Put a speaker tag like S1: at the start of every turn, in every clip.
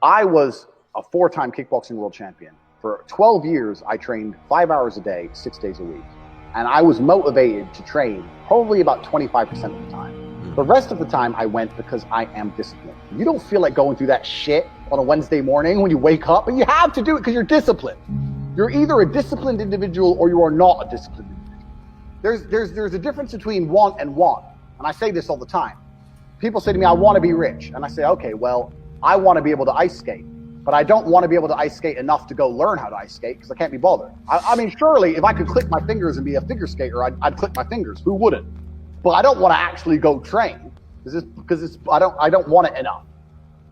S1: I was a 4-time kickboxing world champion. For 12 years, I trained 5 hours a day, 6 days a week. And I was motivated to train probably about 25% of the time. The rest of the time I went because I am disciplined. You don't feel like going through that shit on a Wednesday morning when you wake up, but you have to do it because you're disciplined. You're either a disciplined individual or you are not a disciplined individual. There's a difference between want and want. And I say this all the time. People say to me, I want to be rich. And I say, okay, well, I want to be able to ice skate. But I don't want to be able to ice skate enough to go learn how to ice skate because I can't be bothered. I mean, surely if I could click my fingers and be a figure skater, I'd click my fingers. Who wouldn't? But I don't want to actually go train because I don't want it enough.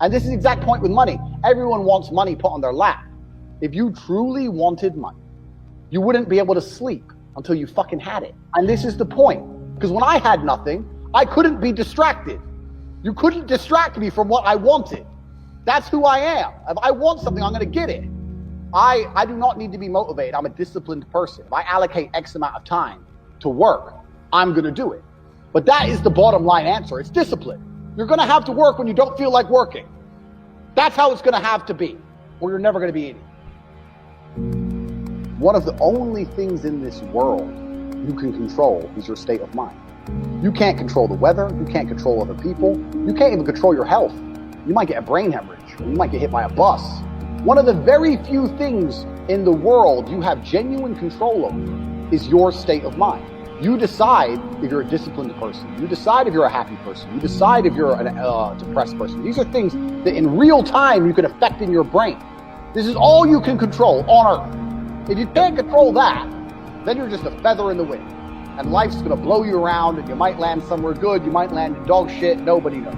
S1: And this is the exact point with money. Everyone wants money put on their lap. If you truly wanted money, you wouldn't be able to sleep until you fucking had it. And this is the point. Because when I had nothing, I couldn't be distracted. You couldn't distract me from what I wanted. That's who I am. If I want something, I'm going to get it. I do not need to be motivated. I'm a disciplined person. If I allocate X amount of time to work, I'm going to do it. But that is the bottom line answer. It's discipline. You're going to have to work when you don't feel like working. That's how it's going to have to be, or you're never going to be in it. One of the only things in this world you can control is your state of mind. You can't control the weather. You can't control other people. You can't even control your health. You might get a brain hemorrhage, or you might get hit by a bus. One of the very few things in the world you have genuine control over is your state of mind. You decide if you're a disciplined person. You decide if you're a happy person. You decide if you're a depressed person. These are things that in real time you can affect in your brain. This is all you can control on Earth. If you can't control that, then you're just a feather in the wind. And life's gonna blow you around and you might land somewhere good, you might land in dog shit, nobody knows.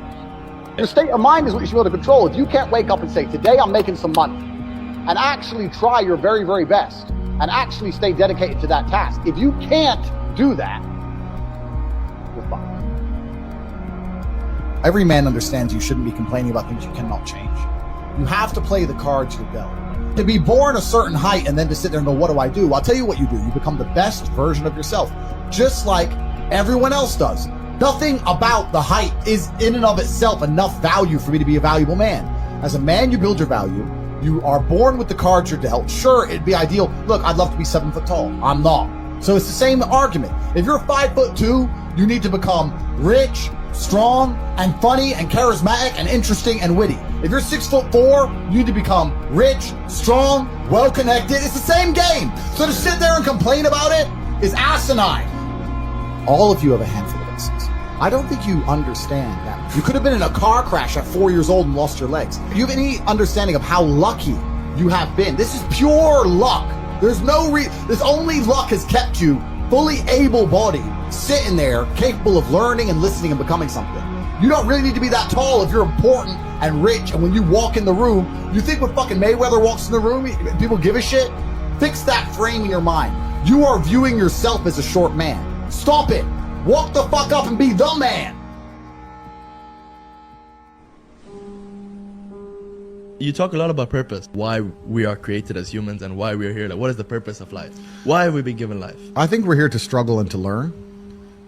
S1: Your state of mind is what you should be able to control. If you can't wake up and say, today I'm making some money, and actually try your very, very best, and actually stay dedicated to that task. If you can't do that, you're fine.
S2: Every man understands you shouldn't be complaining about things you cannot change. You have to play the cards you're dealt. To be born a certain height and then to sit there and go, what do I do? I'll tell you what you do. You become the best version of yourself, just like everyone else does. Nothing about the height is in and of itself enough value for me to be a valuable man. As a man, you build your value. You are born with the cards you're dealt. Sure, it'd be ideal. Look, I'd love to be 7 foot tall. I'm not. So it's the same argument. If you're 5'2", you need to become rich, strong, and funny, and charismatic, and interesting, and witty. If you're 6'4", you need to become rich, strong, well-connected. It's the same game. So to sit there and complain about it is asinine. All of you have a handful of aces. I don't think you understand that. You could have been in a car crash at 4 years old and lost your legs. Do you have any understanding of how lucky you have been? This is pure luck. There's only luck has kept you fully able-bodied, sitting there, capable of learning and listening and becoming something. You don't really need to be that tall if you're important and rich, and when you walk in the room, you think when fucking Mayweather walks in the room, people give a shit? Fix that frame in your mind. You are viewing yourself as a short man. Stop it. Walk the fuck up and be the man.
S3: You talk a lot about purpose, why we are created as humans and why we are here. Like, what is the purpose of life? Why have we been given life?
S2: I think we're here to struggle and to learn.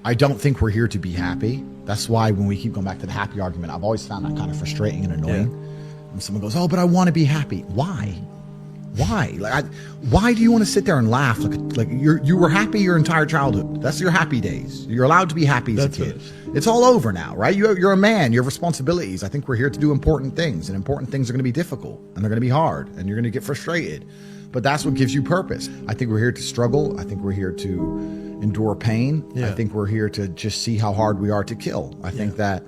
S2: I don't think we're here to be happy. That's why when we keep going back to the happy argument, I've always found that kind of frustrating and annoying. Yeah. When someone goes, oh, but I want to be happy. Why? Why? Why do you want to sit there and laugh? Like you were happy your entire childhood. That's your happy days. You're allowed to be happy as a kid. It's all over now, right? You're a man. You have responsibilities. I think we're here to do important things, and important things are going to be difficult, and they're going to be hard, and you're going to get frustrated. But that's what gives you purpose. I think we're here to struggle. I think we're here to endure pain. Yeah. I think we're here to just see how hard we are to kill. I think that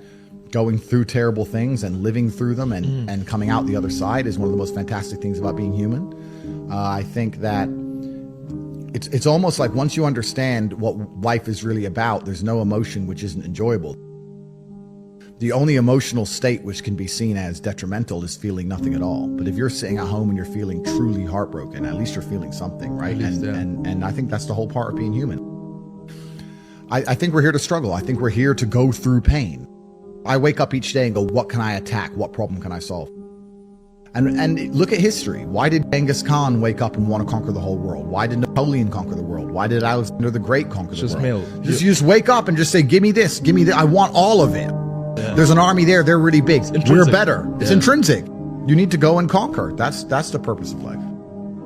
S2: going through terrible things and living through them and coming out the other side is one of the most fantastic things about being human. I think that it's almost like once you understand what life is really about, there's no emotion which isn't enjoyable. The only emotional state which can be seen as detrimental is feeling nothing at all. But if you're sitting at home and you're feeling truly heartbroken, at least you're feeling something, right? And I think that's the whole part of being human. I think we're here to struggle. I think we're here to go through pain. I wake up each day and go, what can I attack? What problem can I solve? And look at history. Why did Genghis Khan wake up and want to conquer the whole world? Why did Napoleon conquer the world? Why did Alexander the Great conquer the world? Just wake up and just say, give me this, give me that. I want all of it. Yeah. There's an army there. They're really big. We're better. It's intrinsic. You need to go and conquer. That's the purpose of life.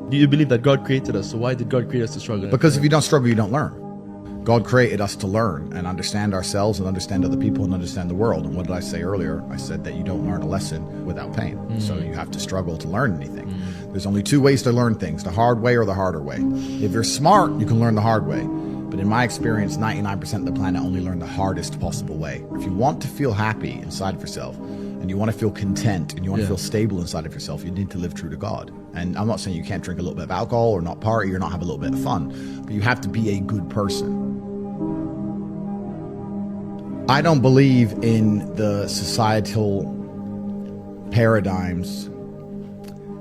S3: Do you believe that God created us? So why did God create us to struggle?
S2: Because if you don't struggle, you don't learn. God created us to learn and understand ourselves and understand other people and understand the world. And what did I say earlier? I said that you don't learn a lesson without pain. So you have to struggle to learn anything. There's only two ways to learn things, the hard way or the harder way. If you're smart, you can learn the hard way. But in my experience, 99% of the planet only learn the hardest possible way. If you want to feel happy inside of yourself, and you want to feel content, and you want to feel stable inside of yourself, you need to live true to God. And I'm not saying you can't drink a little bit of alcohol or not party or not have a little bit of fun, but you have to be a good person. I don't believe in the societal paradigms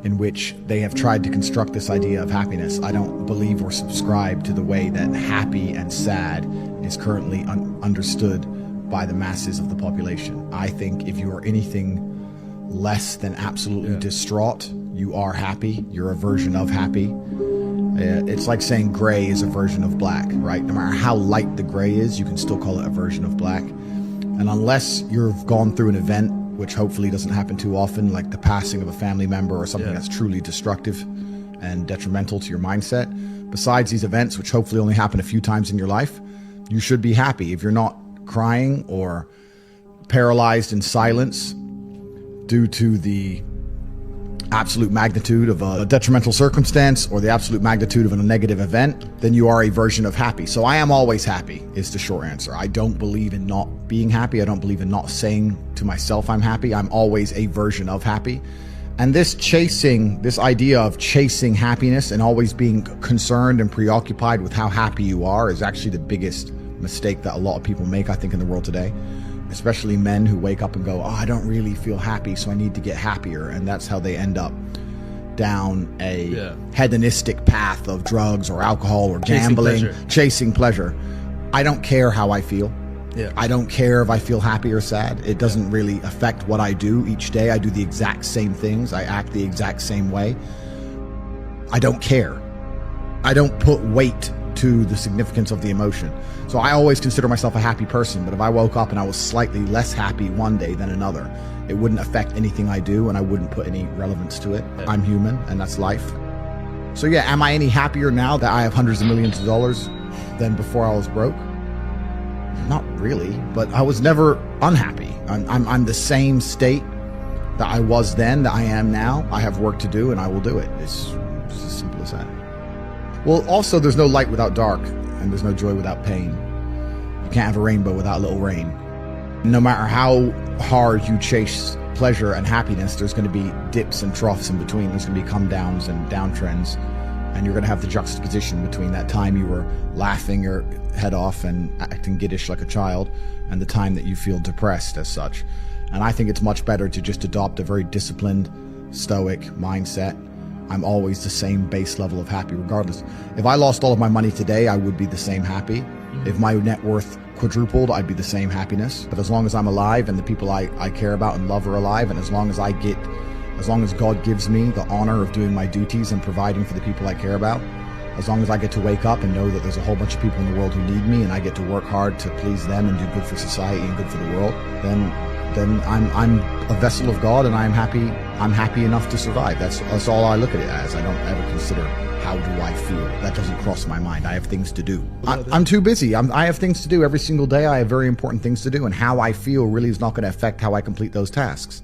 S2: in which they have tried to construct this idea of happiness. I don't believe or subscribe to the way that happy and sad is currently understood by the masses of the population. I think if you are anything less than absolutely distraught, you are happy. You're a version of happy. It's like saying gray is a version of black, right? No matter how light the gray is, you can still call it a version of black. And unless you've gone through an event, which hopefully doesn't happen too often, like the passing of a family member or something that's truly destructive and detrimental to your mindset, besides these events, which hopefully only happen a few times in your life, you should be happy. If you're not crying or paralyzed in silence due to the absolute magnitude of a detrimental circumstance or the absolute magnitude of a negative event, then you are a version of happy. So I am always happy is the short answer. I don't believe in not being happy. I don't believe in not saying to myself I'm happy. I'm always a version of happy. And this idea of chasing happiness and always being concerned and preoccupied with how happy you are is actually the biggest mistake that a lot of people make, I think, in the world today. Especially men who wake up and go, oh, I don't really feel happy, so I need to get happier. And that's how they end up down a hedonistic path of drugs or alcohol or gambling, chasing pleasure. I don't care how I feel. I don't care if I feel happy or sad. It doesn't really affect what I do each day. I do the exact same things. I act the exact same way. I don't care. I don't put weight to the significance of the emotion. So I always consider myself a happy person, but if I woke up and I was slightly less happy one day than another, it wouldn't affect anything I do and I wouldn't put any relevance to it. I'm human and that's life. So yeah, am I any happier now that I have hundreds of millions of dollars than before I was broke? Not really, but I was never unhappy. I'm the same state that I was then, that I am now. I have work to do and I will do it. It's just as simple as that. Well, also, there's no light without dark, and there's no joy without pain. You can't have a rainbow without a little rain. No matter how hard you chase pleasure and happiness, there's going to be dips and troughs in between. There's going to be come downs and downtrends, and you're going to have the juxtaposition between that time you were laughing your head off and acting giddish like a child, and the time that you feel depressed as such. And I think it's much better to just adopt a very disciplined, stoic mindset. I'm always the same base level of happy regardless. If I lost all of my money today, I would be the same happy. If my net worth quadrupled, I'd be the same happiness. But as long as I'm alive and the people I care about and love are alive, and as long as God gives me the honor of doing my duties and providing for the people I care about, as long as I get to wake up and know that there's a whole bunch of people in the world who need me and I get to work hard to please them and do good for society and good for the world, then I'm a vessel of God and I'm happy enough to survive. That's all I look at it as. I don't ever consider how do I feel. That doesn't cross my mind. I have things to do. I'm too busy. I have things to do every single day. I have very important things to do, and how I feel really is not going to affect how I complete those tasks.